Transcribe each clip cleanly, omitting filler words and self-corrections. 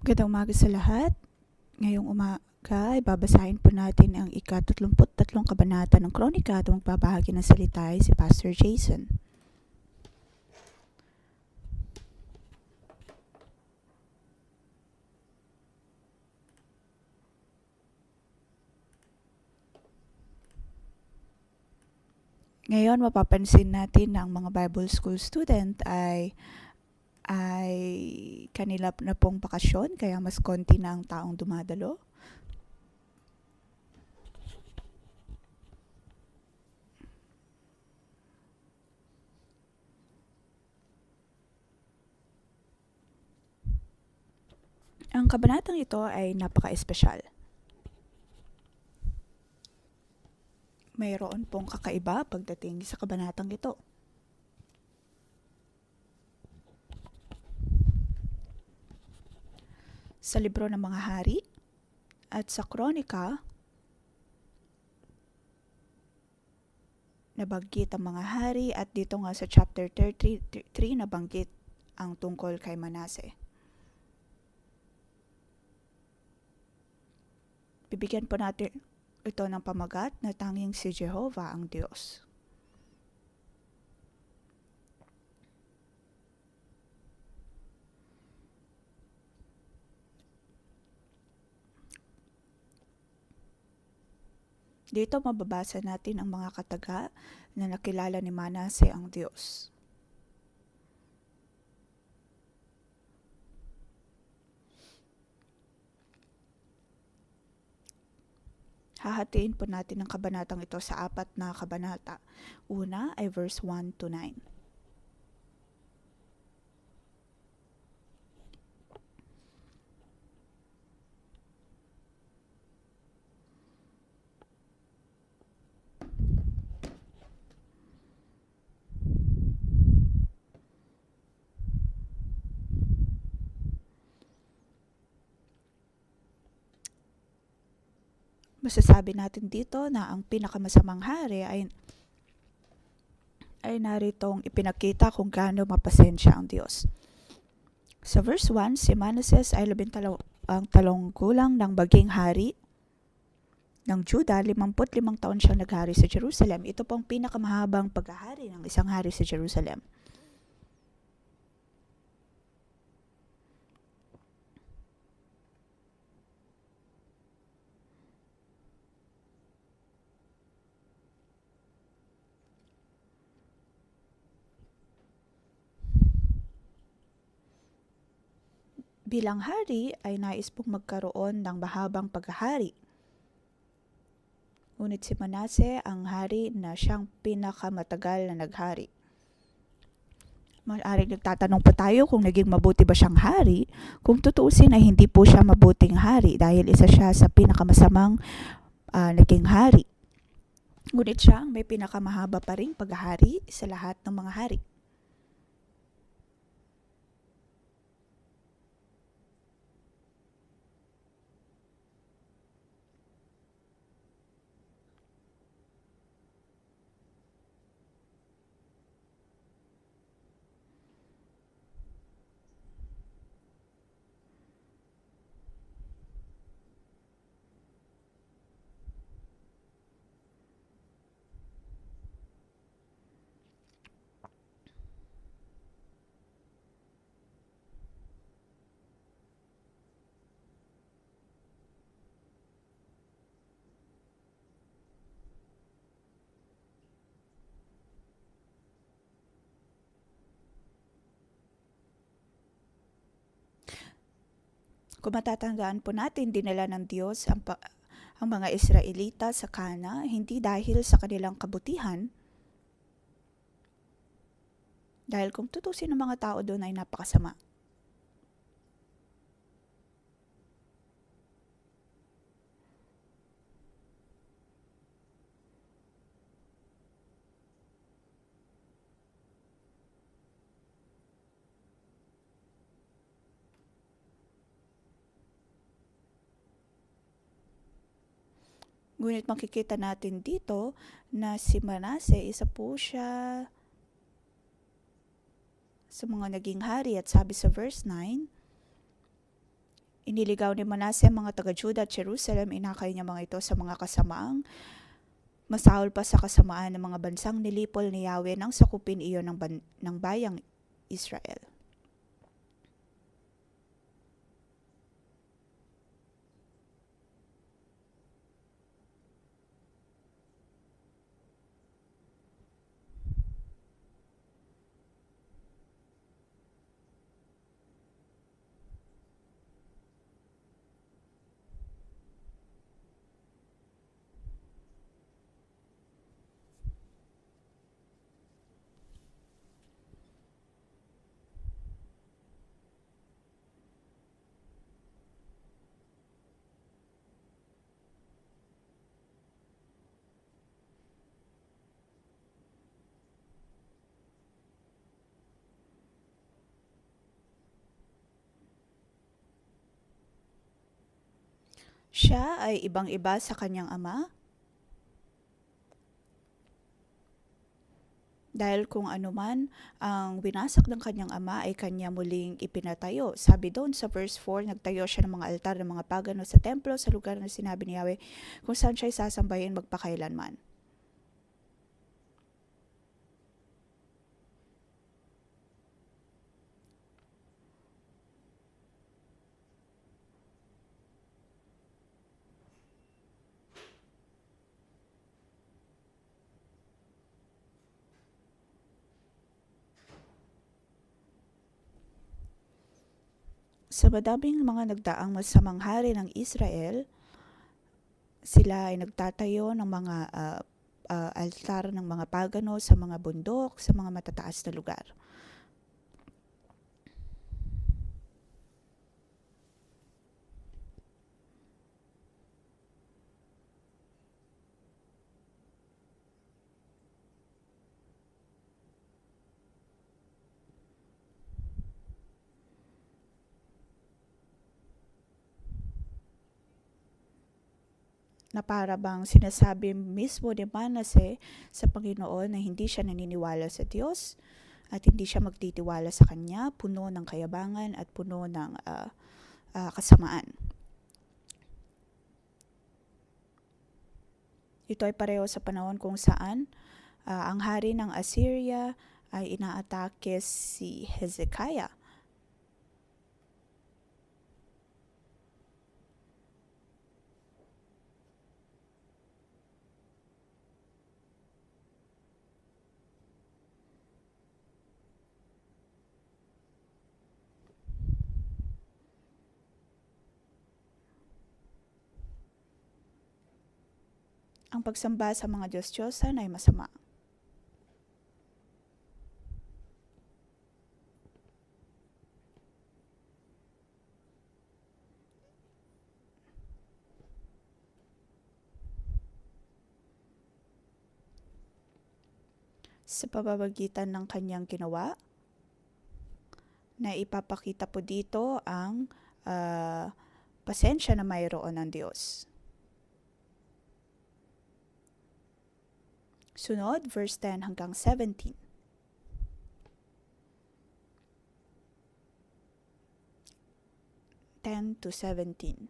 Magandang umaga sa lahat. Ngayong umaga ay babasahin po natin ang ika-33 kabanata ng Kronika at magbabahagi ng salita ay si Pastor Jason. Ngayon mapapansin natin na ang mga Bible School student ay kanila na pong bakasyon kaya mas konti na ang taong dumadalo. Ang kabanatang ito ay napaka-espesyal. Mayroon pong kakaiba pagdating sa kabanatang ito. Sa libro ng mga hari at sa kronika, nabanggit ang mga hari at dito nga sa chapter 33 nabanggit ang tungkol kay Manase. Bibigyan po natin ito ng pamagat na tanging si Jehovah ang Diyos. Dito mababasa natin ang mga kataga na nakilala ni Manase ang Diyos. Hahatiin po natin ang kabanatang ito sa 4 na kabanata. Una ay verse 1 to 9. Masasabi natin dito na ang pinakamasamang hari ay naritong ipinakita kung gaano mapasensya ang Diyos. Sa verse 1, si Manases ay 13 gulang ng baging hari ng Judah. 55 taon siyang naghari sa Jerusalem. Ito pong pinakamahabang paghahari ng isang hari sa Jerusalem. Bilang hari ay nais pong magkaroon ng mahabang paghahari. Ngunit si Manase ang hari na siyang pinakamatagal na naghari. Maaring nagtatanong pa tayo kung naging mabuti ba siyang hari. Kung tutuusin ay hindi po siya mabuting hari dahil isa siya sa pinakamasamang naging hari. Ngunit siya may pinakamahaba pa ring paghahari sa lahat ng mga hari. Kung matatandaan po natin, dinala ng Diyos ang mga Israelita sa Kana hindi dahil sa kanilang kabutihan, dahil kung tutusin ng mga tao doon ay napakasama. Ngunit makikita natin dito na si Manase, isa po siya sa mga naging hari at sabi sa verse 9, Iniligaw ni Manase ang mga taga-Juda at Jerusalem, inakay niya mga ito sa mga kasamaang masahol pa sa kasamaan ng mga bansang nilipol ni Yahweh nang sakupin iyon ng bayang Israel. Siya ay ibang-iba sa kanyang ama, dahil kung anuman ang winasak ng kanyang ama ay kanya muling ipinatayo. Sabi doon sa verse 4, nagtayo siya ng mga altar ng mga pagano sa templo sa lugar na sinabi ni Yahweh kung saan siya sasambahin magpakailanman. Sa madaming mga nagdaang masamang hari ng Israel, sila ay nagtatayo ng mga altar ng mga pagano sa mga bundok, sa mga matataas na lugar. Na para bang sinasabi mismo ni Manase sa Panginoon na hindi siya naniniwala sa Diyos at hindi siya magtitiwala sa Kanya, puno ng kayabangan at puno ng kasamaan. Ito ay pareho sa panahon kung saan ang hari ng Assyria ay inaatake si Hezekiah. Ang pagsamba sa mga Diyos-Diyosan ay masama. Sa pamamagitan ng kanyang ginawa, na ipapakita po dito ang pasensya na mayroon ng Diyos. Sunod, verse 10 hanggang 17. To 17.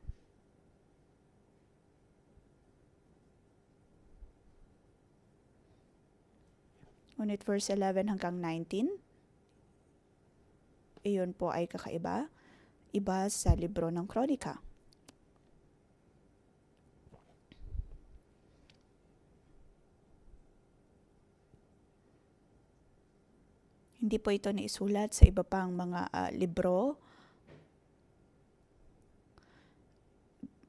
Ngunit verse 11 hanggang 19, iyon po ay kakaiba. Iba sa libro ng Kronika. Hindi po ito naisulat sa iba pang mga libro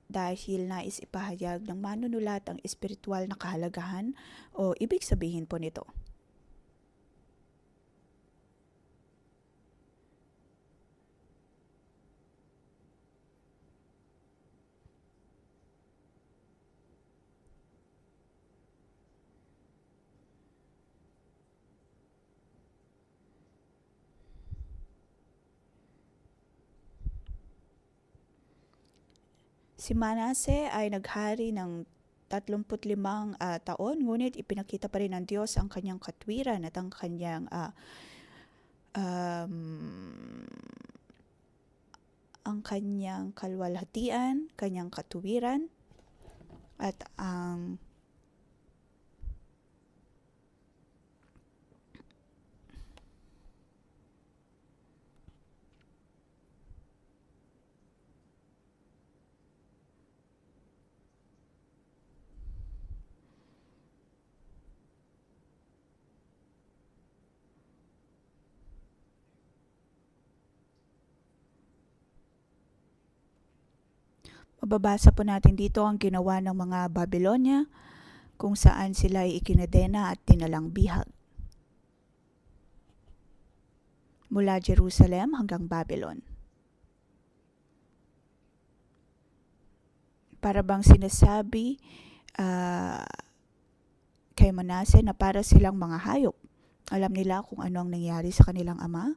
dahil nais ipahayag ng manunulat ang espiritual na kahalagahan o ibig sabihin po nito. Si Manase ay naghari ng 35 taon, ngunit ipinakita pa rin ng Diyos ang kanyang katwiran at ang kanyang ang kanyang kalwalhatian, kanyang katuwiran, at ang mababasa po natin dito ang ginawa ng mga Babylonia kung saan sila ay ikinedena at tinalang bihag. Mula Jerusalem hanggang Babylon. Para bang sinasabi kay Manase na para silang mga hayop. Alam nila kung ano ang nangyari sa kanilang ama.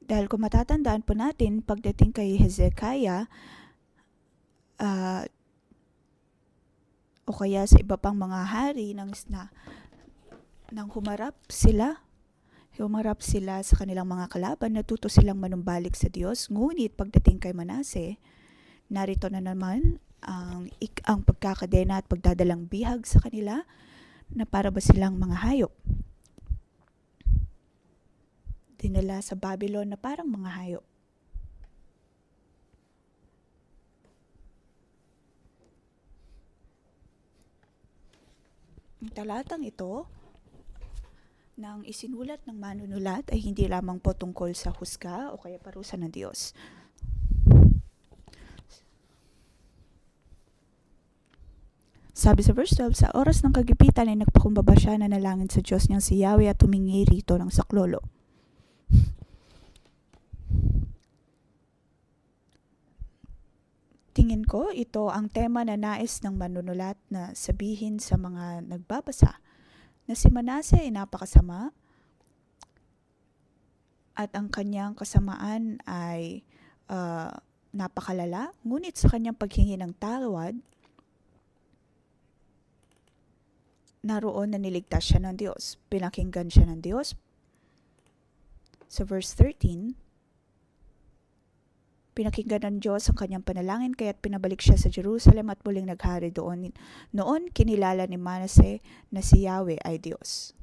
Dahil kung matatandaan po natin, pagdating kay Hezekiah, o kaya sa iba pang mga hari nang humarap sila sa kanilang mga kalaban, natuto silang manumbalik sa Diyos. Ngunit pagdating kay Manase, narito na naman ang pagkakadena at pagdadalang bihag sa kanila na para ba silang mga hayop. Dinala sa Babylon na parang mga hayop. Ang talatang ito nang isinulat ng manunulat ay hindi lamang po tungkol sa husga o kaya parusa ng Diyos. Sabi sa verse 12, sa oras ng kagipitan ay nagpakumbaba siya na nalangin sa Diyos niyang si Yahweh at humingi rito ng saklolo. Tingin ko, ito ang tema na nais ng manunulat na sabihin sa mga nagbabasa na si Manase ay napakasama at ang kanyang kasamaan ay napakalala. Ngunit sa kanyang paghingi ng tawad, naroon na niligtas siya ng Diyos. Pinakinggan siya ng Diyos. Sa verse 13, pinakinggan ng Diyos ang kanyang panalangin kaya't pinabalik siya sa Jerusalem at muling naghari doon. Noon kinilala ni Manase na si Yahweh ay Diyos.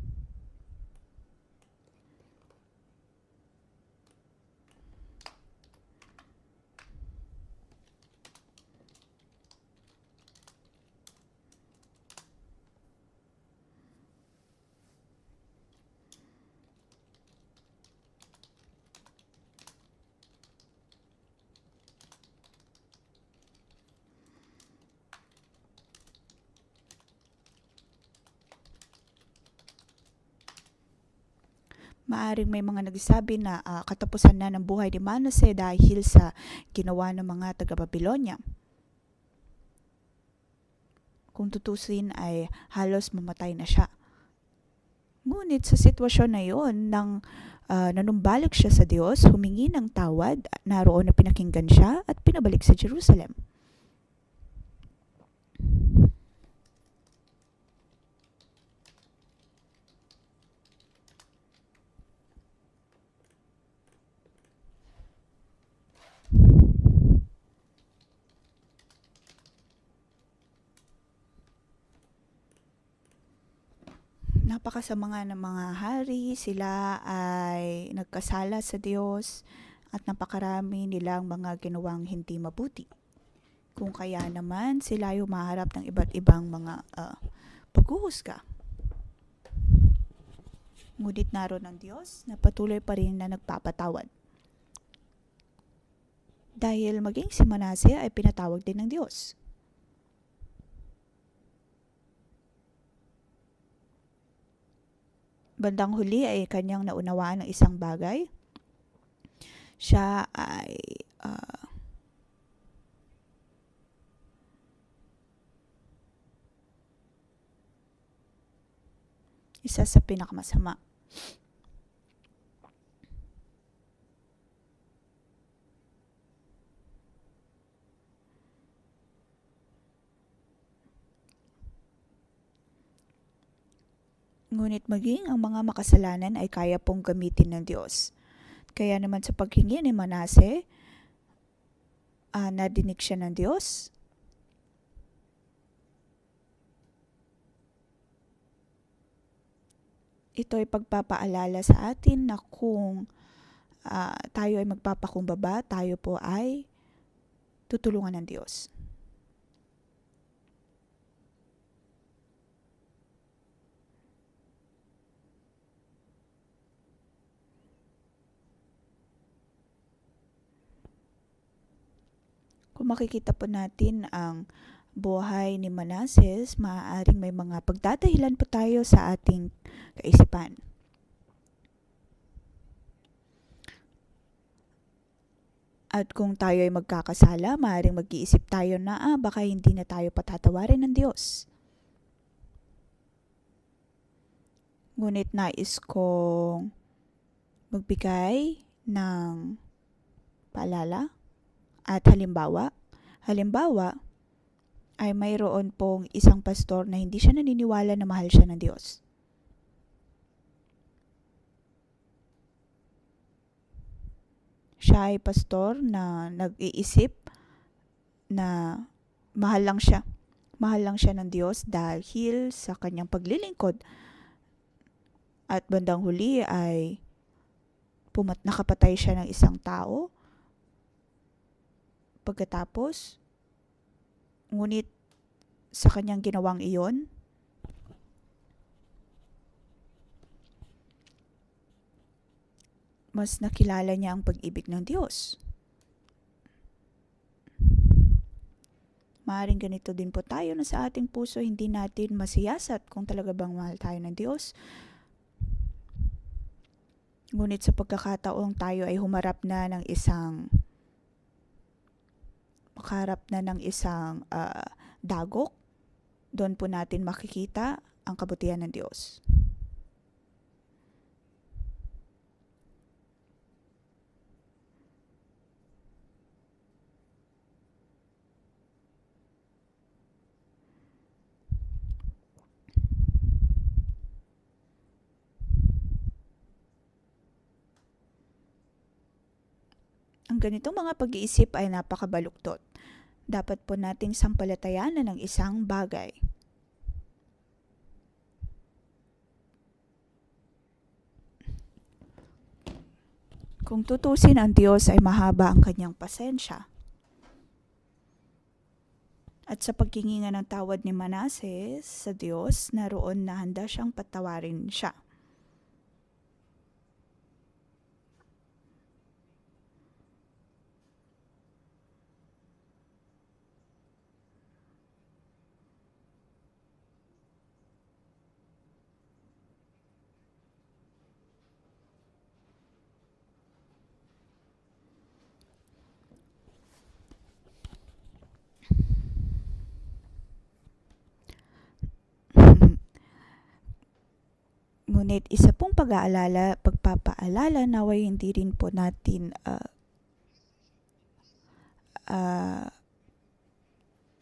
Maaring may mga nagsasabi na katapusan na ng buhay ni Manase dahil sa ginawa ng mga taga-Babylonia. Kung tutusin ay halos mamatay na siya. Ngunit sa sitwasyon na yon, nang nanumbalik siya sa Diyos, humingi ng tawad, naroon na pinakinggan siya at pinabalik sa Jerusalem. Napakasama nga ng mga hari, sila ay nagkasala sa Diyos at napakarami nilang mga ginawang hindi mabuti. Kung kaya naman sila ay humaharap ng iba't ibang mga paghuhusga. Ngunit naroon ng Diyos na patuloy pa rin na nagpapatawad. Dahil maging si Manase ay pinatawag din ng Diyos. Bandang huli ay kanyang naunawaan ng isang bagay. Siya ay isa sa pinakamasama. Ngunit maging ang mga makasalanan ay kaya pong gamitin ng Diyos. Kaya naman sa paghingi ni Manase, nadinig siya ng Diyos. Ito ay pagpapaalala sa atin na kung tayo ay magpapakumbaba, tayo po ay tutulungan ng Diyos. Kung makikita po natin ang buhay ni Manases, maaaring may mga pagdadahilan po tayo sa ating kaisipan. At kung tayo ay magkakasala, maaaring mag-iisip tayo na baka hindi na tayo patatawarin ng Diyos. Ngunit nais kong magbigay ng paalala at halimbawa. Halimbawa ay mayroon pong isang pastor na hindi siya naniniwala na mahal siya ng Diyos. Siya ay pastor na nag-iisip na mahal lang siya. Mahal lang siya ng Diyos dahil sa kanyang paglilingkod. At bandang huli ay nakapatay siya ng isang tao. Pagkatapos, ngunit sa kanyang ginawang iyon, mas nakilala niya ang pag-ibig ng Diyos. Maaaring ganito din po tayo na sa ating puso hindi natin masiyasat kung talaga bang mahal tayo ng Diyos. Ngunit sa pagkakataong tayo ay humarap na ng isang dagok, doon po natin makikita ang kabutihan ng Diyos. Ang ganitong mga pag-iisip ay napakabaluktot. Dapat po nating sampalatayanan ng isang bagay. Kung tutusin, ang Diyos ay mahaba ang kanyang pasensya. At sa paghingi ng tawad ni Manases sa Diyos, naroon na handa siyang patawarin siya. Ngunit isa pong pagpapaalala naway hindi rin po natin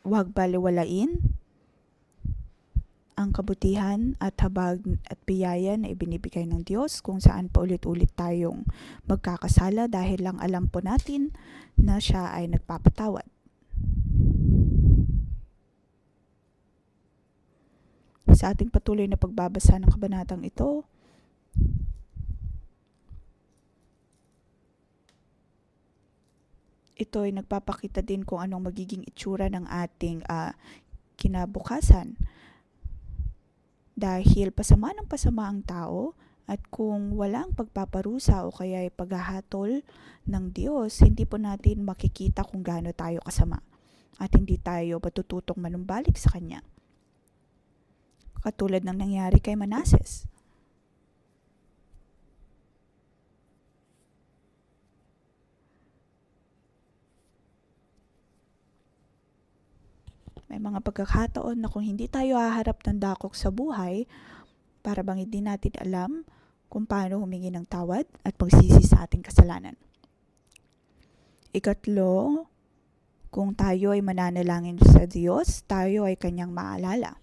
huwag baliwalain ang kabutihan at habag at biyaya na ibinibigay ng Diyos kung saan paulit-ulit tayong magkakasala dahil lang alam po natin na siya ay nagpapatawad. Sa ating patuloy na pagbabasa ng kabanatang ito, ito ay nagpapakita din kung anong magiging itsura ng ating kinabukasan. Dahil pasama ng pasama ang tao, at kung walang pagpaparusa o kaya ay paghahatol ng Diyos, hindi po natin makikita kung gaano tayo kasama at hindi tayo matututong manumbalik sa Kanya. Katulad ng nangyari kay Manases. May mga pagkakataon na kung hindi tayo haharap ng dakok sa buhay, para bang hindi natin alam kung paano humingi ng tawad at magsisi sa ating kasalanan. Ikatlo, kung tayo ay mananalangin sa Diyos, tayo ay Kanyang maalala.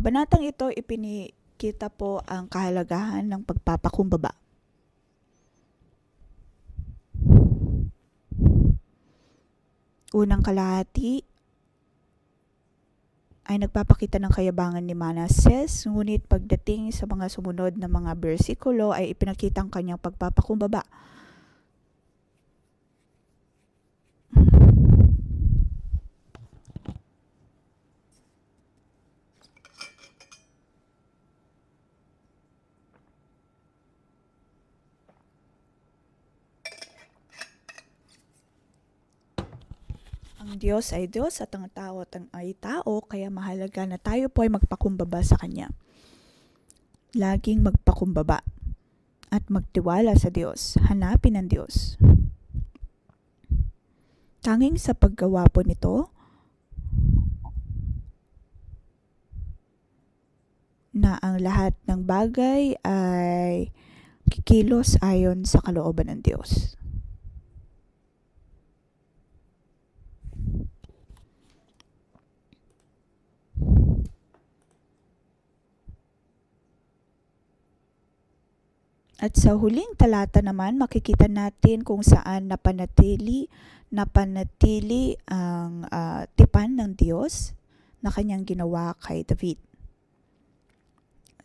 kabanatang ito, ipinikita po ang kahalagahan ng pagpapakumbaba. Unang kalahati ay nagpapakita ng kayabangan ni Manases, ngunit pagdating sa mga sumunod na mga bersikulo ay ipinakita ang kanyang pagpapakumbaba. Ang Diyos ay Diyos at ang tao ay tao, kaya mahalaga na tayo po ay magpakumbaba sa Kanya. Laging magpakumbaba at magtiwala sa Diyos. Hanapin ang Diyos. Tanging sa paggawa po nito, na ang lahat ng bagay ay kikilos ayon sa kalooban ng Diyos. At sa huling talata naman, makikita natin kung saan napanatili ang tipan ng Diyos na kanyang ginawa kay David.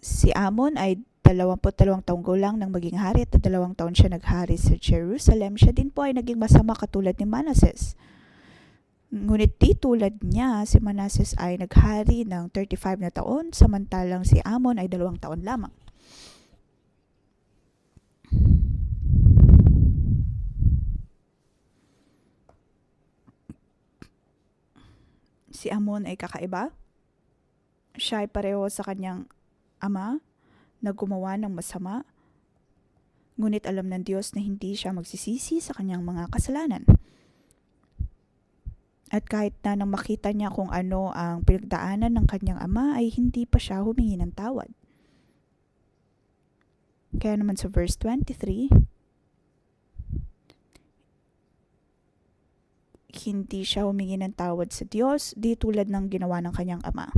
Si Amon ay 22 taong gulang nang maging hari at 2 taon siya naghari sa Jerusalem. Siya din po ay naging masama katulad ni Manases. Ngunit di tulad niya, si Manases ay naghari ng 35 na taon, samantalang si Amon ay 2 taon lamang. Si Amon ay kakaiba. Siya ay pareho sa kanyang ama na gumawa ng masama. Ngunit alam ng Diyos na hindi siya magsisisi sa kanyang mga kasalanan. At kahit na nang makita niya kung ano ang pinagdaanan ng kanyang ama, ay hindi pa siya humingi ng tawad. Kaya naman sa verse 23, hindi siya humingi ng tawad sa Diyos, di tulad ng ginawa ng kanyang ama.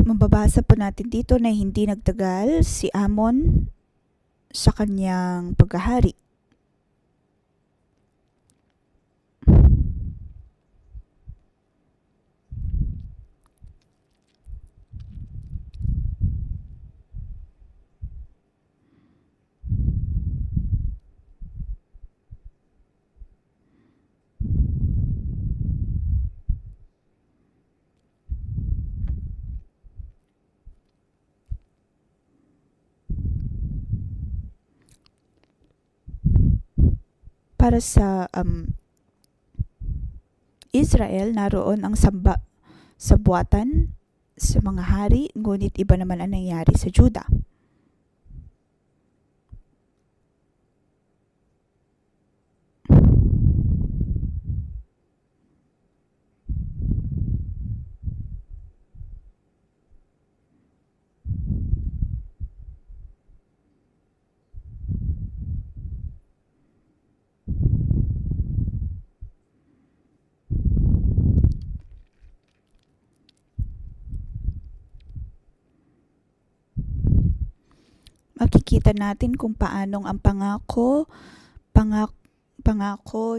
Mababasa po natin dito na hindi nagtagal si Amon sa kanyang paghahari. Para sa Israel, naroon ang sabuatan sa mga hari, ngunit iba naman ang nangyari sa Juda. Makikita natin kung paanong ang pangako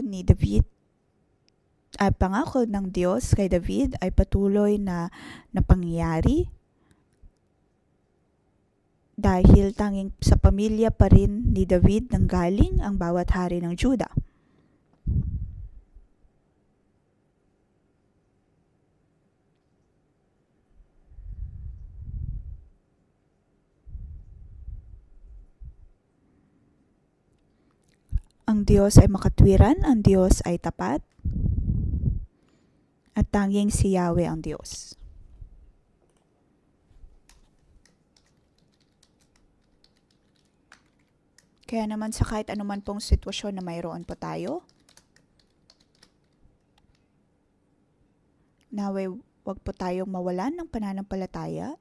ni David ay pangako ng Diyos kay David ay patuloy na pangyayari dahil tanging sa pamilya pa rin ni David nanggaling ang bawat hari ng Juda. Ang Diyos ay makatwiran, ang Diyos ay tapat, at tanging si Yahweh ang Diyos. Kaya naman sa kahit anuman pong sitwasyon na mayroon po tayo, naway wag po tayong mawalan ng pananampalataya.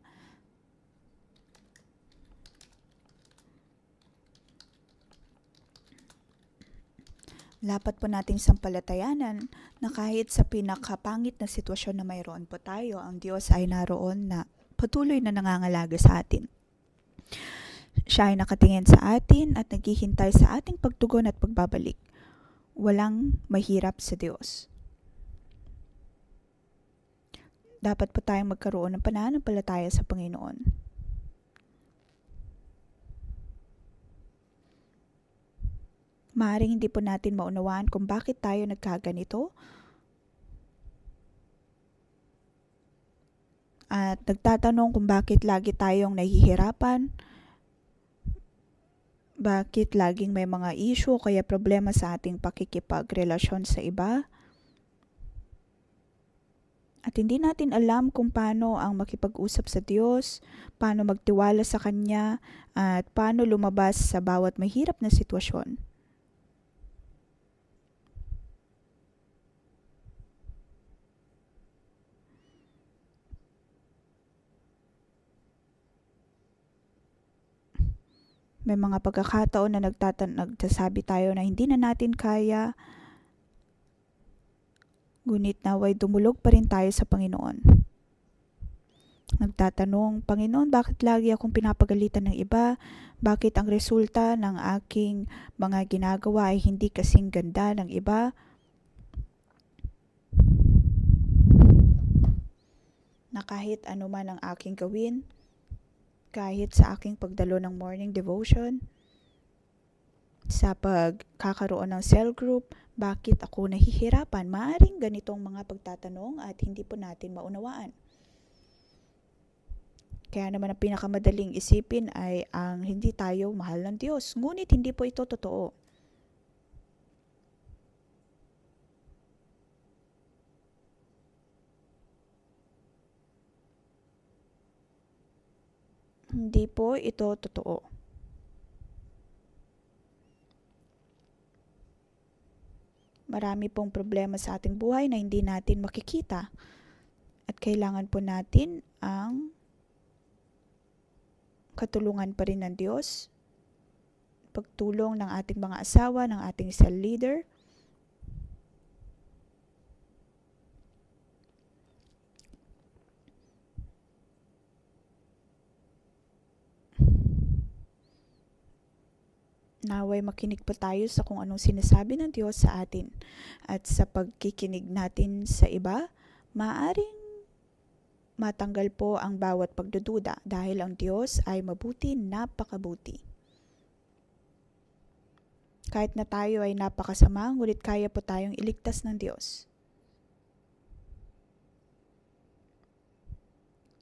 Dapat po nating sampalatayanan na kahit sa pinakapangit na sitwasyon na mayroon po tayo, ang Diyos ay naroon na patuloy na nangangalaga sa atin. Siya ay nakatingin sa atin at naghihintay sa ating pagtugon at pagbabalik. Walang mahirap sa Diyos. Dapat po tayong magkaroon ng pananampalataya sa Panginoon. Maaaring hindi po natin maunawaan kung bakit tayo nagkaganito. At nagtatanong kung bakit lagi tayong nahihirapan. Bakit laging may mga issue o kaya problema sa ating pakikipagrelasyon sa iba. At hindi natin alam kung paano ang makipag-usap sa Diyos, paano magtiwala sa Kanya, at paano lumabas sa bawat mahirap na sitwasyon. May mga pagkakataon na nagsasabi tayo na hindi na natin kaya, ngunit naway dumulog pa rin tayo sa Panginoon. Nagtatanong, Panginoon, bakit lagi akong pinapagalitan ng iba? Bakit ang resulta ng aking mga ginagawa ay hindi kasing ganda ng iba? Na kahit ano man ang aking gawin, kahit sa aking pagdalo ng morning devotion, sa pagkakaroon ng cell group, bakit ako nahihirapan? Maaring ganitong mga pagtatanong at hindi po natin maunawaan. Kaya naman ang pinakamadaling isipin ay ang hindi tayo mahal ng Diyos. Ngunit hindi po ito totoo. Hindi po ito totoo. Marami pong problema sa ating buhay na hindi natin makikita. At kailangan po natin ang katulungan pa rin ng Diyos, pagtulong ng ating mga asawa, ng ating cell leader, naway makinig pa tayo sa kung anong sinasabi ng Diyos sa atin. At sa pagkikinig natin sa iba, maaaring matanggal po ang bawat pagdududa dahil ang Diyos ay mabuti, napakabuti. Kahit na tayo ay napakasama, ngunit kaya po tayong iligtas ng Diyos.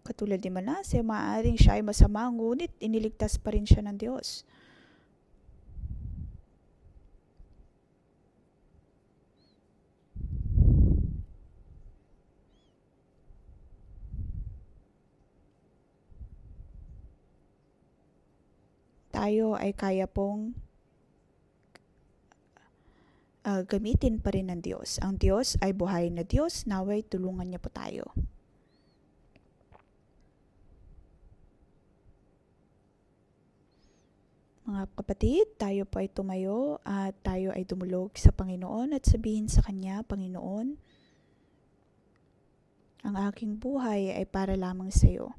Katulad ni Manase, maaaring siya ay masama, ngunit iniligtas pa rin siya ng Diyos. Tayo ay kaya pong gamitin pa rin ng Diyos. Ang Diyos ay buhay na Diyos, naway tulungan niya po tayo. Mga kapatid, tayo po ay tumayo at tayo ay dumulog sa Panginoon at sabihin sa Kanya, Panginoon, ang aking buhay ay para lamang sa iyo.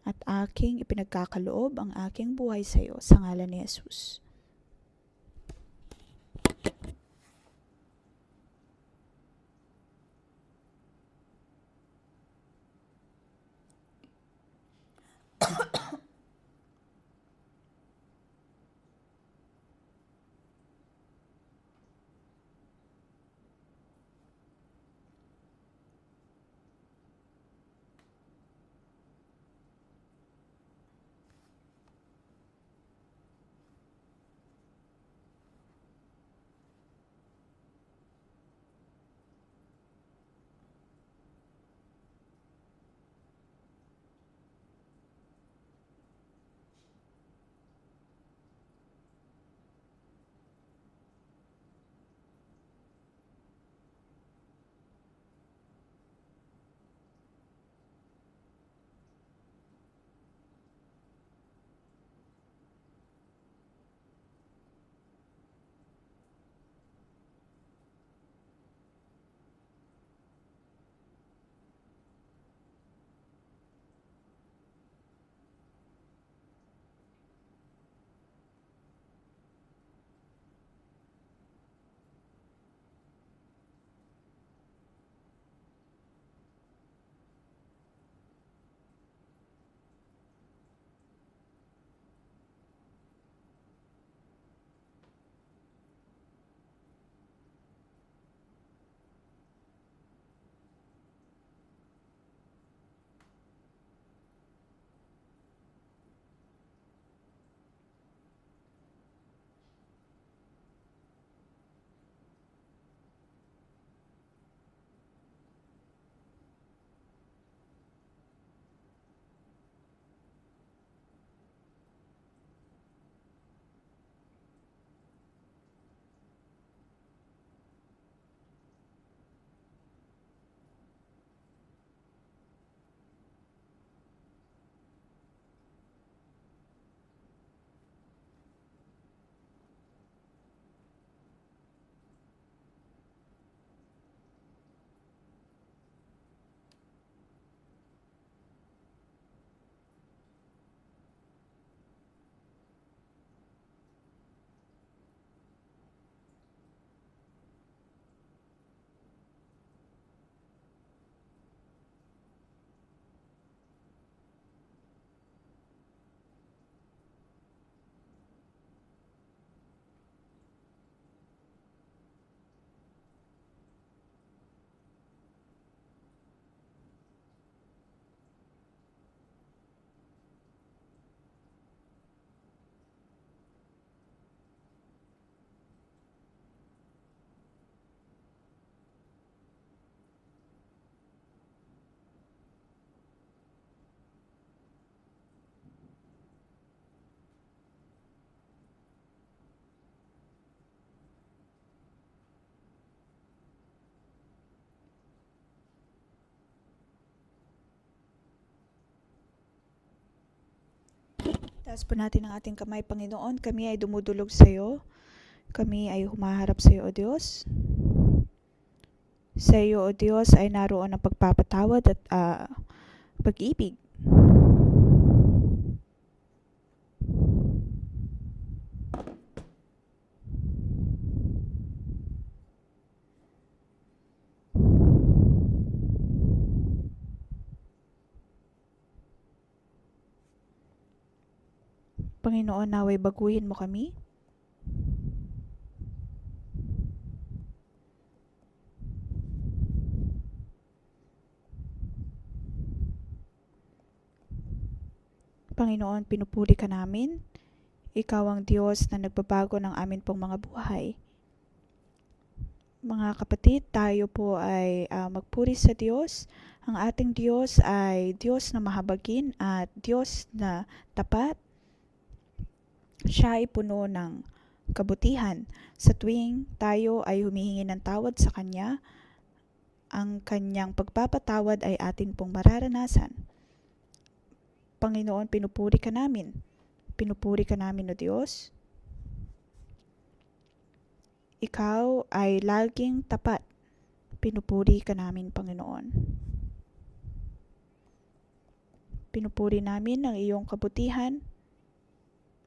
At aking ipinagkakaloob ang aking buhay sa iyo sa ngalan ni Jesus. Itaas po natin ang ating kamay, Panginoon. Kami ay dumudulog sa iyo. Kami ay humaharap sa iyo, O Diyos. Sa iyo, O Diyos, ay naroon ang pagpapatawad at pag-ibig. Panginoon, naway baguhin mo kami. Panginoon, pinupuri ka namin. Ikaw ang Diyos na nagbabago ng amin pong mga buhay. Mga kapatid, tayo po ay magpuri sa Diyos. Ang ating Diyos ay Diyos na mahabagin at Diyos na tapat. Siya ay puno ng kabutihan. Sa tuwing tayo ay humihingi ng tawad sa Kanya, ang Kanyang pagpapatawad ay atin pong mararanasan. Panginoon, pinupuri ka namin. Pinupuri ka namin, O Diyos. Ikaw ay laging tapat. Pinupuri ka namin, Panginoon. Pinupuri namin ang iyong kabutihan.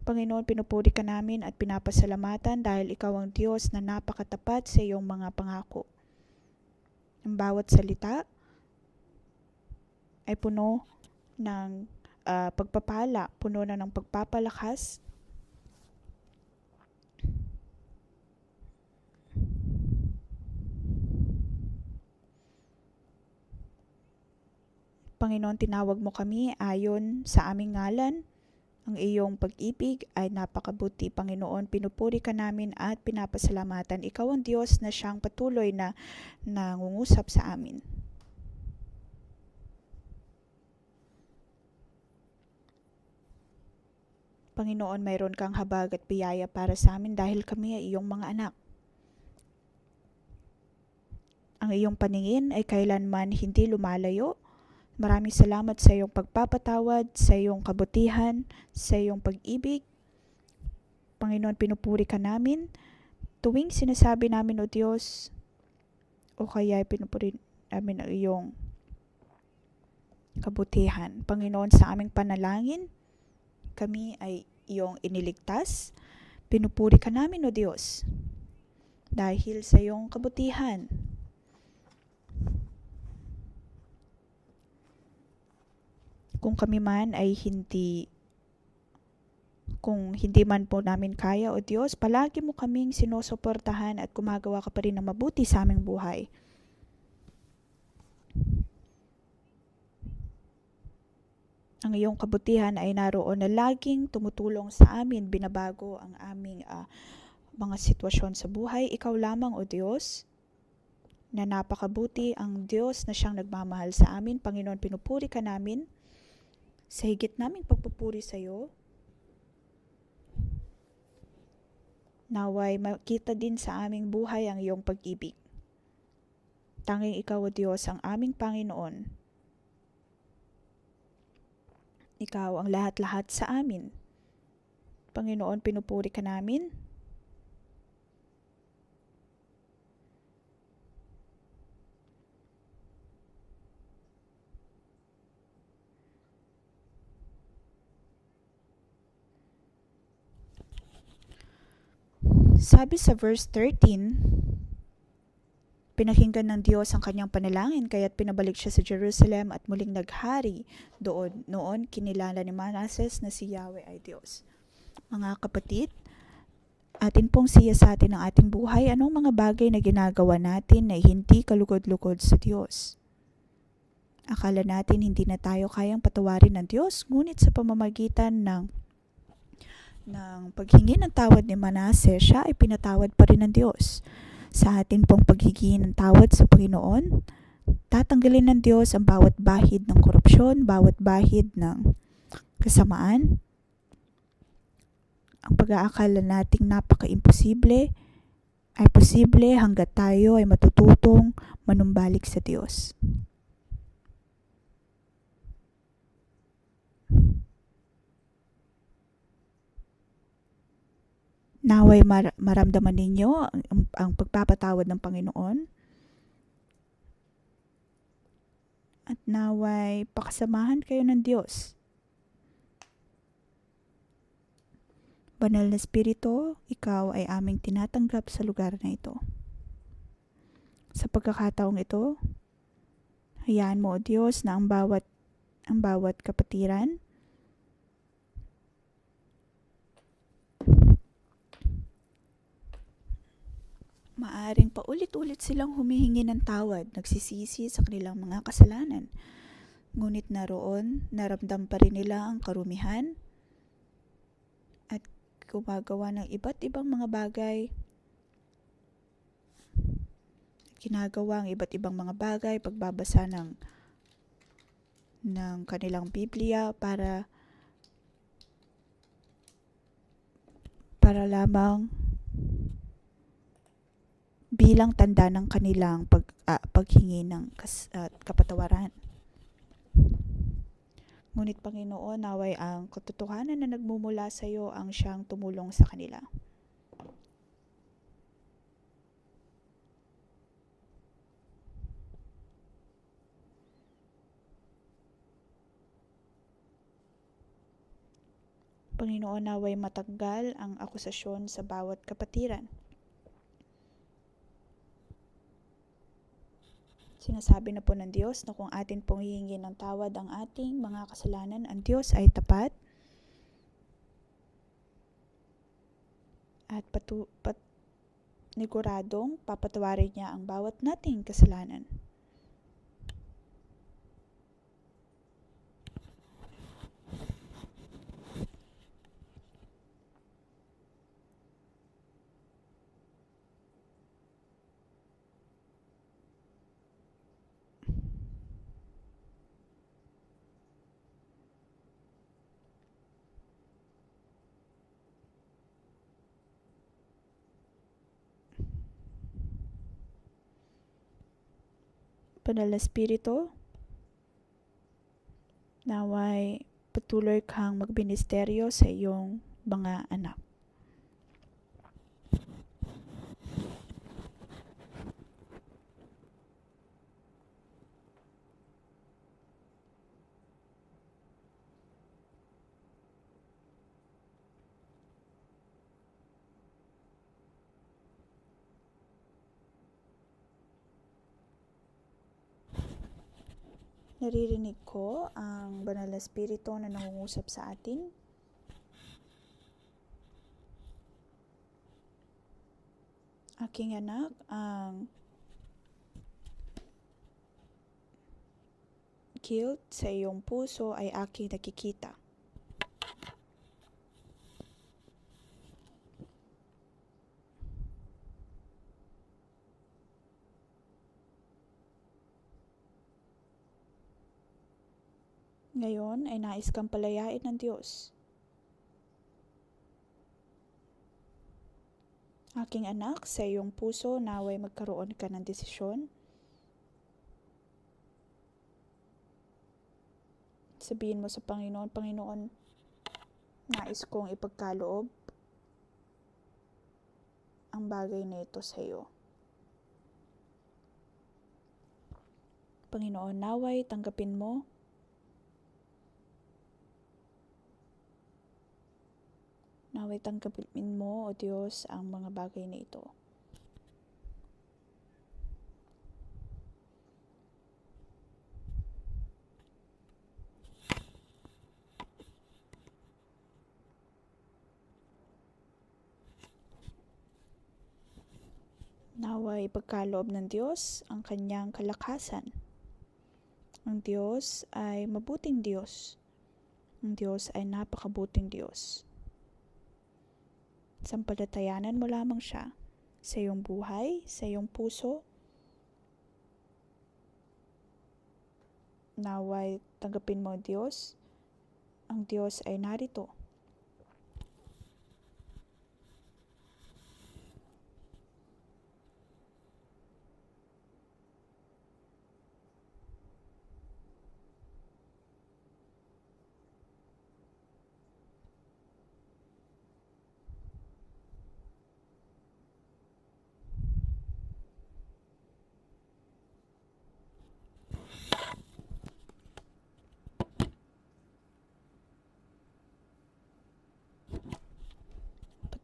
Panginoon, pinupuri ka namin at pinapasalamatan dahil ikaw ang Diyos na napakatapat sa iyong mga pangako. Ang bawat salita ay puno ng pagpapala, puno na ng pagpapalakas. Panginoon, tinawag mo kami ayon sa aming ngalan. Ang iyong pag-ibig ay napakabuti. Panginoon, pinupuri ka namin at pinapasalamatan. Ikaw ang Diyos na siyang patuloy na nangungusap sa amin. Panginoon, mayroon kang habag at biyaya para sa amin dahil kami ay iyong mga anak. Ang iyong paningin ay kailanman hindi lumalayo. Maraming salamat sa iyong pagpapatawad, sa iyong kabutihan, sa iyong pag-ibig. Panginoon, pinupuri ka namin. Tuwing sinasabi namin, O Diyos, o kaya pinupuri namin ang iyong kabutihan. Panginoon, sa aming panalangin, kami ay iyong iniligtas. Pinupuri ka namin, O Diyos, dahil sa iyong kabutihan. Kung kami man ay kung hindi man po namin kaya, O Diyos, palagi mo kaming sinusuportahan at gumagawa ka pa rin ng mabuti sa aming buhay. Ang iyong kabutihan ay naroon na laging tumutulong sa amin, binabago ang aming mga sitwasyon sa buhay. Ikaw lamang, O Diyos, na napakabuti, ang Diyos na siyang nagmamahal sa amin. Panginoon, pinupuri ka namin. Sa higit naming pagpupuri sa iyo, naway makita din sa aming buhay ang iyong pag-ibig. Tanging ikaw, O Diyos, ang aming Panginoon. Ikaw ang lahat-lahat sa amin. Panginoon, pinupuri ka namin. Sabi sa verse 13, pinakinggan ng Diyos ang kanyang panalangin kaya't pinabalik siya sa Jerusalem at muling naghari doon. Noon kinilala ni Manases na si Yahweh ay Diyos. Mga kapatid, atin pong siyasatin ang ating buhay. Anong mga bagay na ginagawa natin na hindi kalugod-lugod sa Diyos? Akala natin hindi na tayo kayang patawarin ng Diyos, ngunit sa pamamagitan ng paghingi ng tawad ni Manases, siya ay pinatawad pa rin ng Diyos. Sa atin pong paghingi ng tawad sa Panginoon, tatanggalin ng Diyos ang bawat bahid ng korupsyon, bawat bahid ng kasamaan. Ang pag-aakala nating napaka-imposible ay posible hanggat tayo ay matututong manumbalik sa Diyos. Naway maramdaman ninyo ang pagpapatawad ng Panginoon at naway pakasamahan kayo ng Diyos. Banal na Espiritu, ikaw ay aming tinatanggap sa lugar na ito. Sa pagkakataong ito, hayaan mo, O Diyos, na ang bawat kapatiran maaring paulit-ulit silang humihingi ng tawad, nagsisisi sa kanilang mga kasalanan. Ngunit naroon, naramdam pa rin nila ang karumihan at gumagawa ng iba't ibang mga bagay. Ginagawa ang iba't ibang mga bagay, pagbabasa ng kanilang Biblia para lamang bilang tanda ng kanilang paghingi ng kapatawaran. Ngunit Panginoon, naway ang katotohanan na nagmumula sa iyo ang siyang tumulong sa kanila. Panginoon, naway matanggal ang akusasyon sa bawat kapatiran. Sinasabi na po ng Diyos na kung atin pong hihingin ng tawad ang ating mga kasalanan, ang Diyos ay tapat at niguradong papatawarin niya ang bawat nating kasalanan. Banal na Espiritu, naway patuloy kang magministeryo sa iyong mga anak. Naririnig ko ang Banal na Espiritu na nangungusap sa atin. Aking anak, ang guilt sa iyong puso ay aking nakikita. Ngayon ay nais kang palayain ng Diyos. Aking anak, sa iyong puso naway magkaroon ka ng desisyon. Sabihin mo sa Panginoon, Panginoon, nais kong ipagkaloob ang bagay na ito sa iyo. Panginoon, naway tanggapin mo naway tanggapin mo, O Diyos, ang mga bagay na ito. Naway ipagkaloob ng Diyos ang kanyang kalakasan. Ang Diyos ay mabuting Diyos. Ang Diyos ay napakabuting Diyos. Sampalatayanan mo lamang siya sa iyong buhay, sa iyong puso. Naway tanggapin mo, Diyos. Ang Diyos ay narito.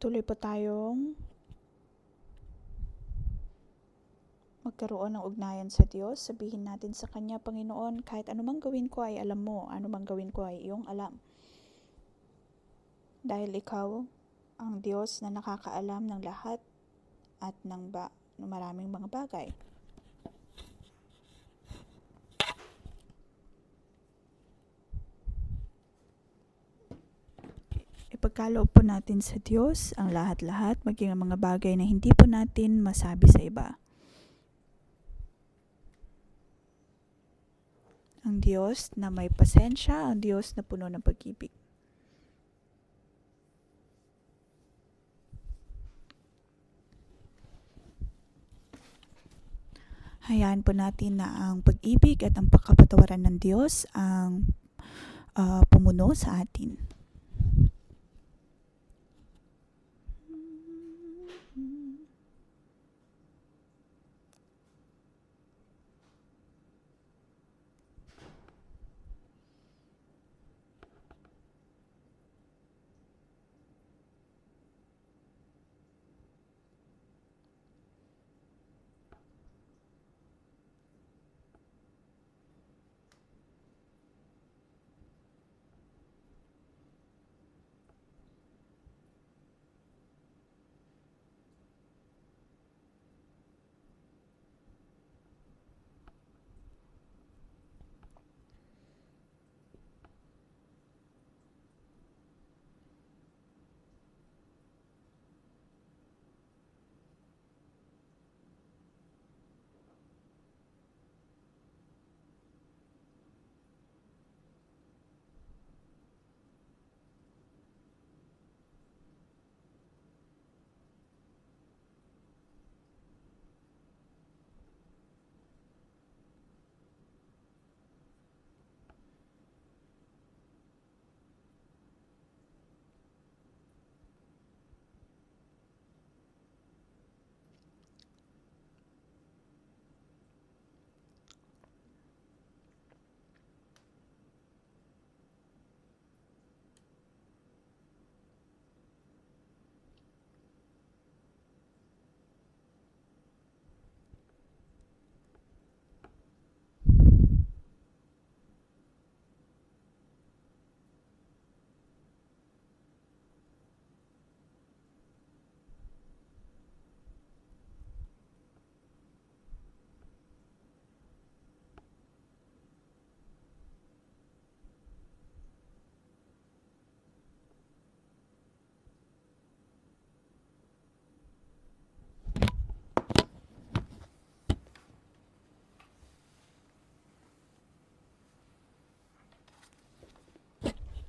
Patuloy po tayong magkaroon ng ugnayan sa Diyos. Sabihin natin sa Kanya, Panginoon, kahit anumang gawin ko ay alam mo, anumang gawin ko ay iyong alam. Dahil ikaw ang Diyos na nakakaalam ng lahat at ng maraming mga bagay. Ipagkaloob po natin sa Diyos ang lahat-lahat, maging ang mga bagay na hindi po natin masabi sa iba. Ang Diyos na may pasensya, ang Diyos na puno ng pag-ibig. Hayaan po natin na ang pag-ibig at ang pagkapatawaran ng Diyos ang pumuno sa atin.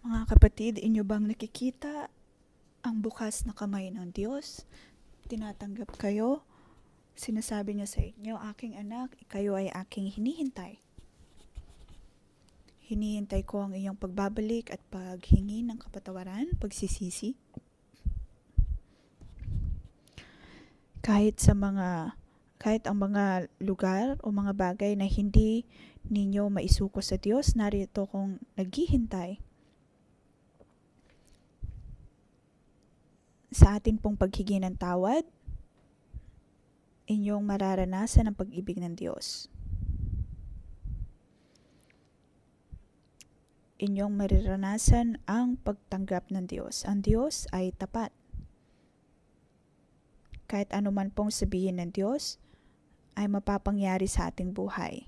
Mga kapatid, inyo bang nakikita ang bukas na kamay ng Diyos? Tinatanggap kayo? Sinasabi niya sa inyo, aking anak, kayo ay aking hinihintay. Hinihintay ko ang iyong pagbabalik at paghingi ng kapatawaran, pagsisisi. Kahit ang mga lugar o mga bagay na hindi ninyo maisuko sa Diyos, narito kong naghihintay sa atin pong paghingi ng tawad, inyong mararanasan ang pag-ibig ng Diyos. Inyong mararanasan ang pagtanggap ng Diyos. Ang Diyos ay tapat. Kahit anuman pong sabihin ng Diyos, ay mapapangyari sa ating buhay.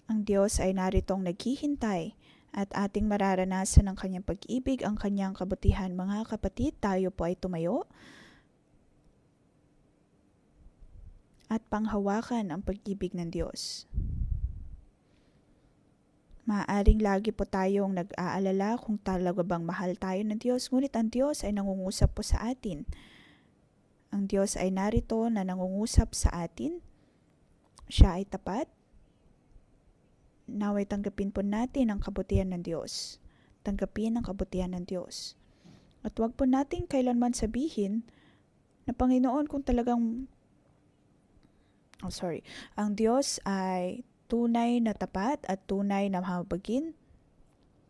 Ang Diyos ay naritong naghihintay at ating mararanasan ang kanyang pag-ibig, ang kanyang kabutihan. Mga kapatid, tayo po ay tumayo at panghawakan ang pag-ibig ng Diyos. Maaaring lagi po tayong nag-aalala kung talaga bang mahal tayo ng Diyos, ngunit ang Diyos ay nangungusap po sa atin. Ang Diyos ay narito na nangungusap sa atin. Siya ay tapat. Naway tanggapin po natin ang kabutihan ng Diyos. Tanggapin ang kabutihan ng Diyos. At huwag po natin kailanman sabihin na Panginoon kung talagang ang Diyos ay tunay na tapat at tunay na mahabagin.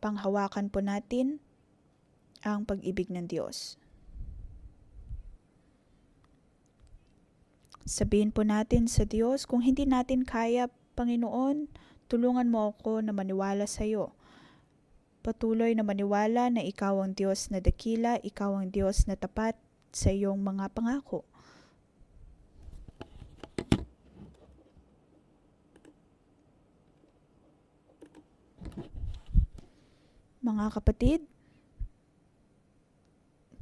panghawakan po natin ang pag-ibig ng Diyos. Sabihin po natin sa Diyos, kung hindi natin kaya, Panginoon, tulungan mo ako na maniwala sa iyo. Patuloy na maniwala na ikaw ang Diyos na dakila, ikaw ang Diyos na tapat sa iyong mga pangako. Mga kapatid,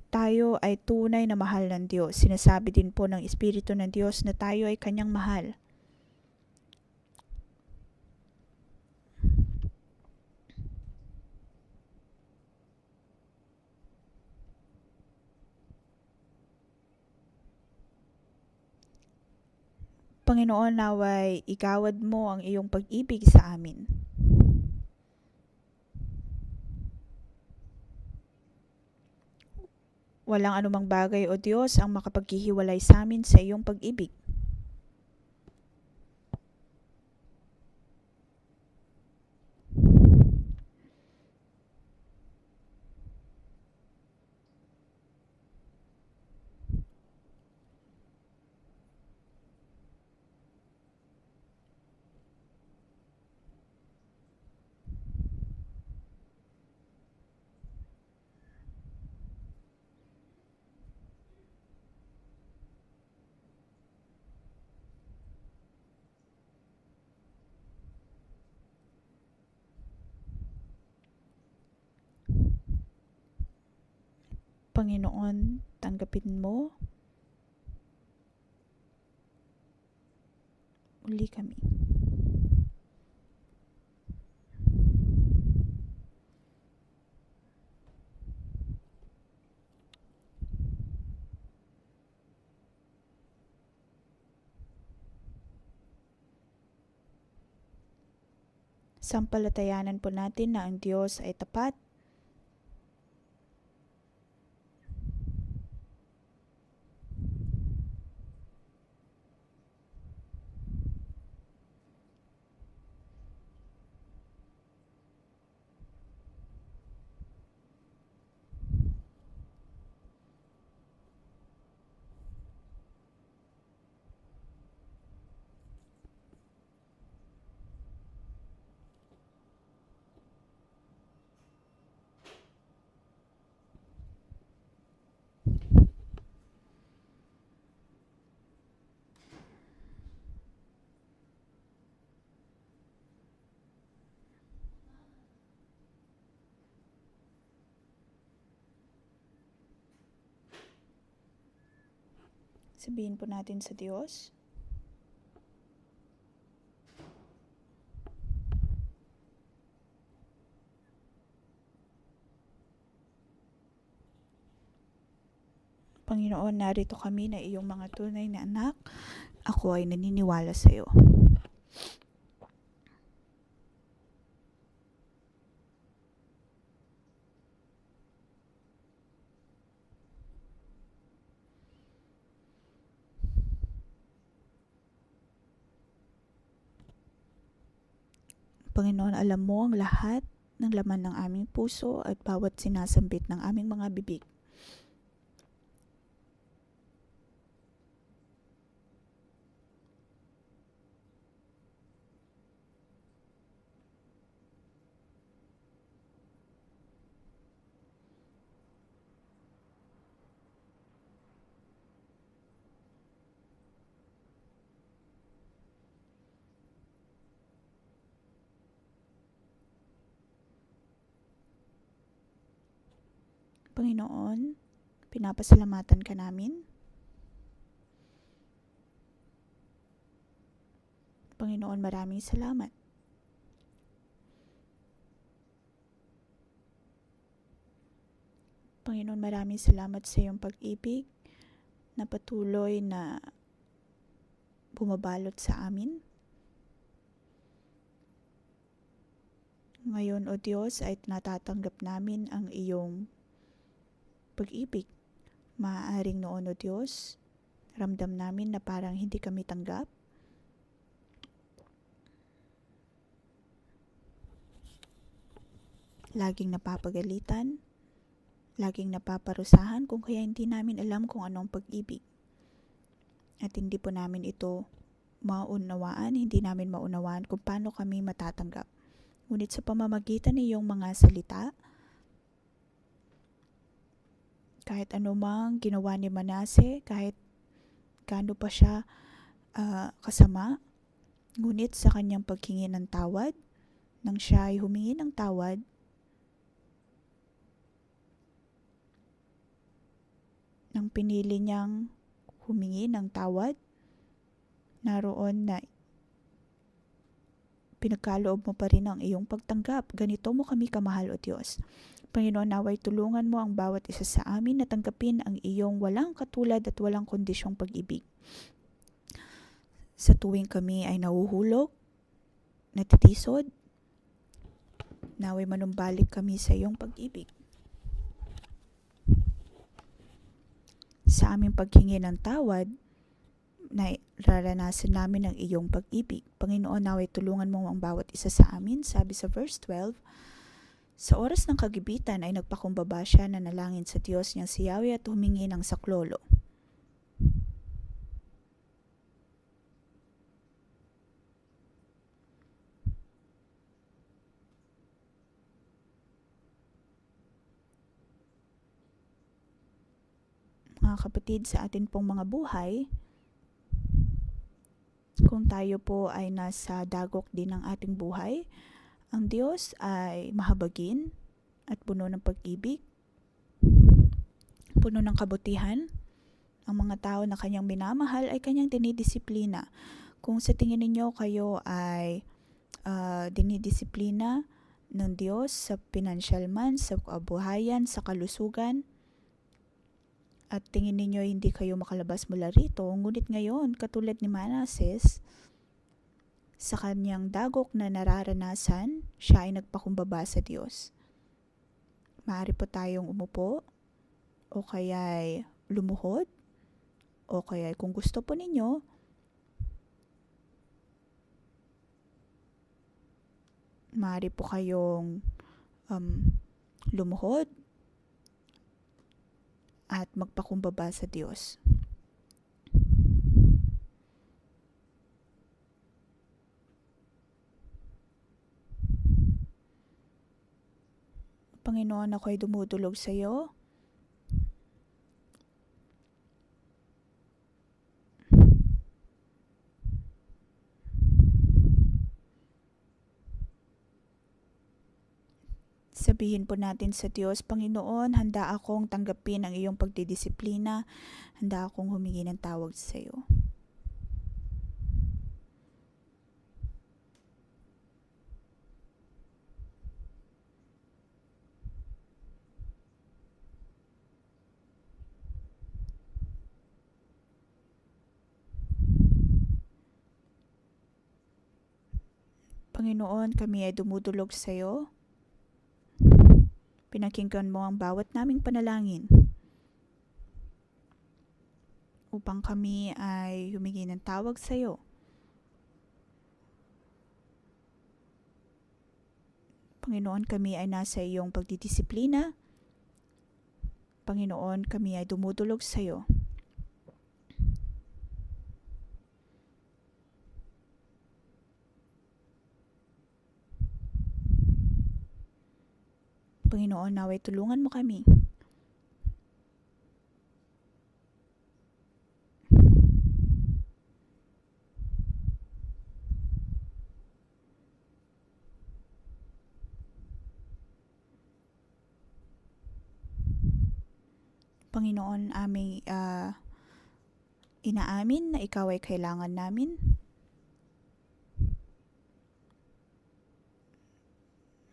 tayo ay tunay na mahal ng Diyos. Sinasabi din po ng Espiritu ng Diyos na tayo ay Kanyang mahal. Panginoon, naway igawad mo ang iyong pag-ibig sa amin. Walang anumang bagay o Diyos ang makapaghihiwalay sa amin sa iyong pag-ibig. Panginoon, tanggapin mo uli kami. Sampalatayanan po natin na ang Diyos ay tapat. Sabihin po natin sa Diyos, Panginoon, narito kami na iyong mga tunay na anak. Ako ay naniniwala sa iyo. Panginoon, alam mo ang lahat ng laman ng aming puso at bawat sinasambit ng aming mga bibig. Panginoon, pinapasalamatan ka namin. Panginoon, maraming salamat. Panginoon, maraming salamat sa iyong pag-ibig na patuloy na bumabalot sa amin. Ngayon, O Diyos, ay natatanggap namin ang iyong pag-ibig. Maaaring noon, O Diyos, ramdam namin na parang hindi kami tanggap. laging napapagalitan, laging napaparusahan kung kaya hindi namin alam kung anong pag-ibig. At hindi po namin ito hindi namin maunawaan kung paano kami matatanggap. Ngunit sa pamamagitan ng iyong mga salita, kahit anumang ginawa ni Manase, kahit gaano pa siya kasama, ngunit sa kanyang paghingi ng tawad, nang siya ay humingi ng tawad, nang pinili niyang humingi ng tawad, naroon na pinagkaloob mo pa rin ang iyong pagtanggap. Ganito mo kami kamahal, O Diyos. Panginoon, naway tulungan mo ang bawat isa sa amin na tanggapin ang iyong walang katulad at walang kondisyong pag-ibig. Sa tuwing kami ay nahuhulog, natitisod, naway manumbalik kami sa iyong pag-ibig. Sa aming paghingi ng tawad, na raranasan namin ang iyong pag-ibig. Panginoon, naway tulungan mo ang bawat isa sa amin. Sabi sa verse 12, sa oras ng kagibitan ay nagpakumbaba siya na nalangin sa Diyos niyang si Yahweh at humingi ng saklolo. Mga kapatid, sa atin pong mga buhay, kung tayo po ay nasa dagok din ng ating buhay, ang Diyos ay mahabagin at puno ng pag-ibig, puno ng kabutihan. Ang mga tao na kanyang minamahal ay kanyang dinidisiplina. Kung sa tingin ninyo kayo ay dinidisiplina ng Diyos sa financial man, sa kabuhayan, sa kalusugan, at tingin ninyo hindi kayo makalabas mula rito, ngunit ngayon, katulad ni Manases, sa kanyang dagok na nararanasan, siya ay nagpakumbaba sa Diyos. Maaari po tayong umupo, o kaya'y lumuhod, o kaya'y kung gusto po ninyo, maaari po kayong lumuhod at magpakumbaba sa Diyos. Panginoon, ako'y dumudulog sa iyo. Sabihin po natin sa Diyos, Panginoon, handa akong tanggapin ang iyong pagdidisiplina. Handa akong humingi ng tawad sa iyo. Panginoon, kami ay dumudulog sa iyo. Pinakinggan mo ang bawat naming panalangin upang kami ay humingi ng tawag sa iyo. Panginoon, kami ay nasa iyong pagdidisiplina. Panginoon, kami ay dumudulog sa iyo. Panginoon, naway tulungan mo kami. Panginoon, aming inaamin na ikaw ay kailangan namin.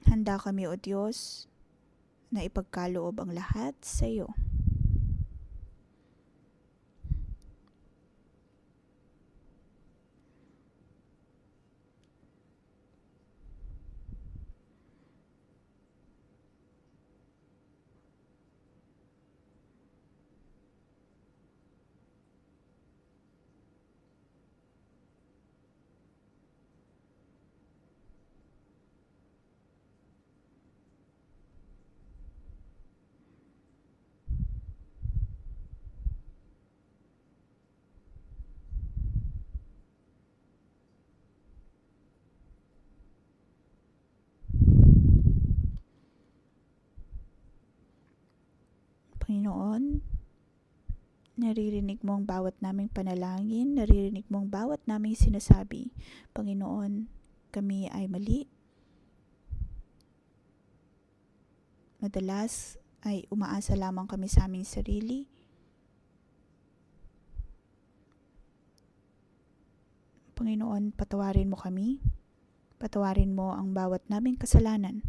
Handa kami, O Diyos, na ipagkaloob ang lahat sa iyo. Naririnig mo ang bawat naming panalangin, naririnig mo ang bawat naming sinasabi. Panginoon, kami ay mali. Madalas ay umaasa lamang kami sa aming sarili. Panginoon, patawarin mo kami. Patawarin mo ang bawat naming kasalanan.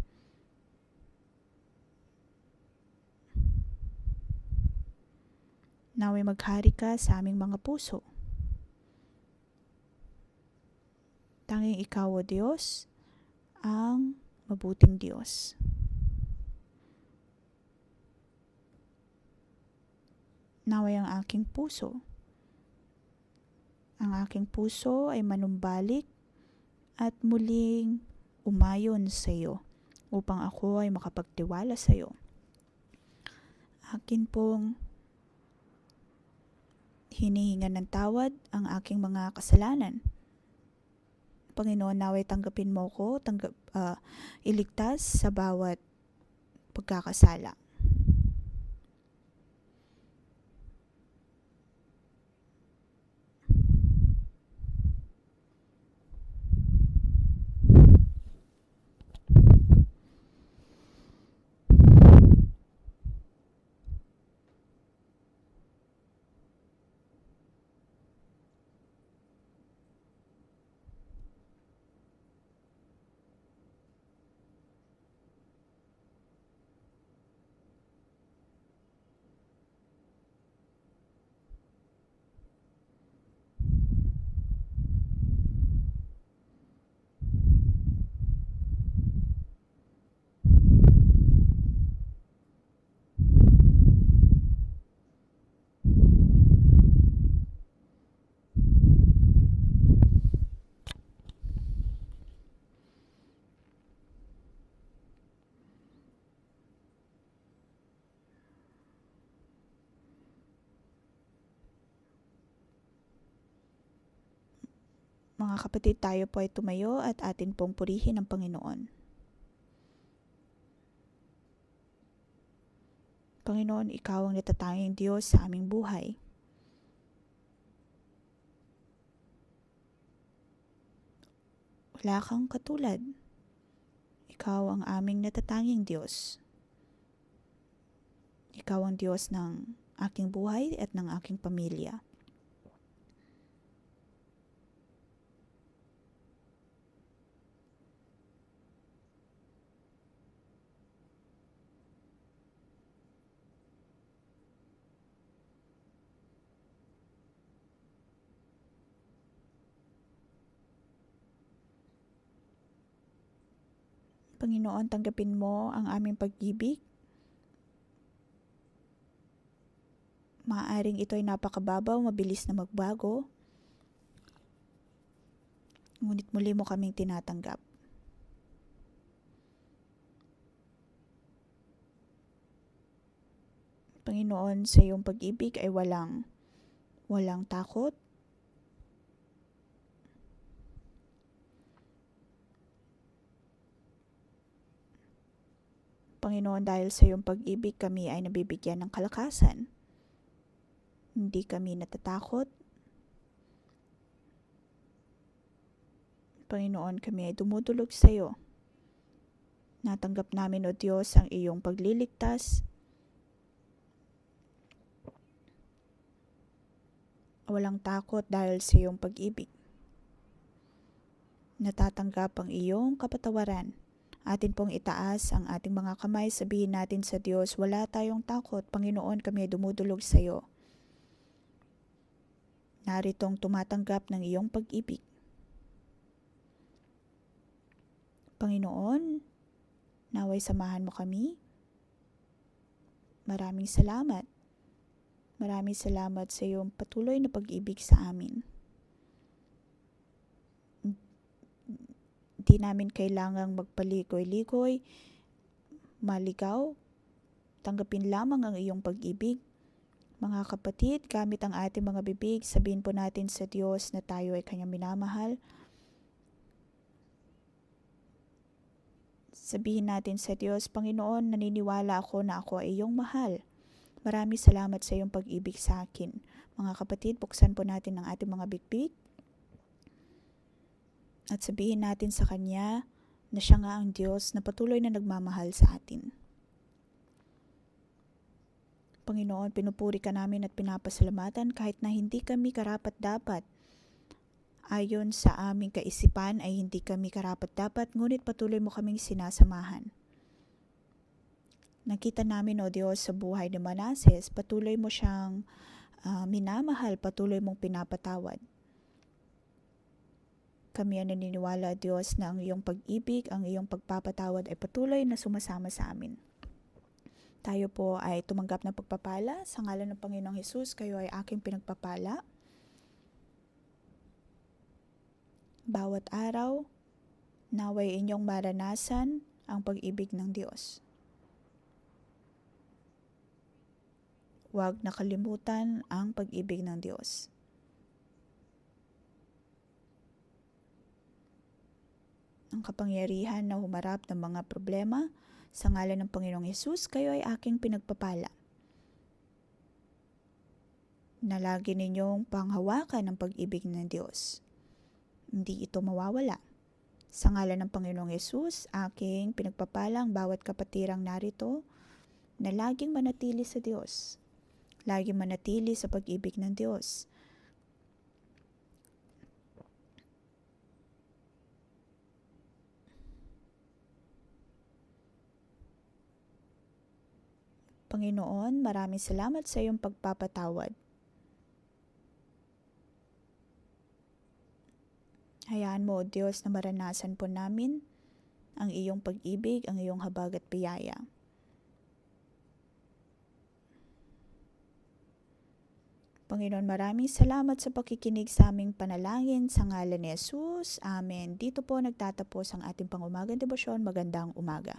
Naway maghari ka sa aming mga puso. Tanging ikaw, O Diyos, ang mabuting Diyos. Naway ang aking puso ay manumbalik at muling umayon sa iyo upang ako ay makapagtiwala sa iyo. Akin pong hinihingan ng tawad ang aking mga kasalanan. Panginoon, naway tanggapin mo ko, iligtas sa bawat pagkakasala. Mga kapatid, tayo po ay tumayo at atin pong purihin ang Panginoon. Panginoon, ikaw ang natatanging Diyos sa aming buhay. Wala kang katulad. Ikaw ang aming natatanging Diyos. Ikaw ang Diyos ng aking buhay at ng aking pamilya. Panginoon, tanggapin mo ang aming pag-ibig. Maaaring ito ay napakababaw, mabilis na magbago. Ngunit muli mo kaming tinatanggap. Panginoon, sa iyong pag-ibig ay walang takot. Panginoon, dahil sa iyong pag-ibig kami ay nabibigyan ng kalakasan. Hindi kami natatakot. Panginoon, kami ay dumudulog sa iyo. Natanggap namin, O Diyos, ang iyong pagliligtas. Walang takot dahil sa iyong pag-ibig. Natatanggap ang iyong kapatawaran. Atin pong itaas ang ating mga kamay, sabihin natin sa Diyos, wala tayong takot. Panginoon, kami ay dumudulog sa iyo. Naritong tumatanggap ng iyong pag-ibig. Panginoon, naway samahan mo kami. Maraming salamat. Maraming salamat sa iyong patuloy na pag-ibig sa amin. Hindi namin kailangang magpaligoy-ligoy, maligaw. Tanggapin lamang ang iyong pag-ibig. Mga kapatid, gamit ang ating mga bibig, sabihin po natin sa Diyos na tayo ay kanyang minamahal. Sabihin natin sa Diyos, Panginoon, naniniwala ako na ako ay iyong mahal. Maraming salamat sa iyong pag-ibig sa akin. Mga kapatid, buksan po natin ang ating mga bibig at sabihin natin sa Kanya na siya nga ang Diyos na patuloy na nagmamahal sa atin. Panginoon, pinupuri ka namin at pinapasalamatan kahit na hindi kami karapat-dapat. Ayon sa aming kaisipan ay hindi kami karapat-dapat, ngunit patuloy mo kaming sinasamahan. Nakita namin, O Diyos, sa buhay ni Manases, patuloy mo siyang minamahal, patuloy mong pinapatawad. Kami ay naniniwala, Diyos, na ang iyong pag-ibig, ang iyong pagpapatawad ay patuloy na sumasama sa amin. Tayo po ay tumanggap ng pagpapala. Sa ngalan ng Panginoong Hesus, kayo ay aking pinagpapala. Bawat araw, naway inyong maranasan ang pag-ibig ng Diyos. Huwag nakalimutan ang pag-ibig ng Diyos. Ang kapangyarihan na humarap ng mga problema, sa ngalan ng Panginoong Hesus, kayo ay aking pinagpapala. Na lagi ninyong panghawakan ang pag-ibig ng Diyos. Hindi ito mawawala. Sa ngalan ng Panginoong Hesus, aking pinagpapala ang bawat kapatirang narito na laging manatili sa Diyos. Laging manatili sa pag-ibig ng Diyos. Panginoon, maraming salamat sa iyong pagpapatawad. Hayaan mo, O Diyos, na maranasan po namin ang iyong pag-ibig, ang iyong habag at biyaya. Panginoon, maraming salamat sa pakikinig sa aming panalangin sa ngalan ni Jesus. Amen. Dito po nagtatapos ang ating pangumagang debosyon. Magandang umaga.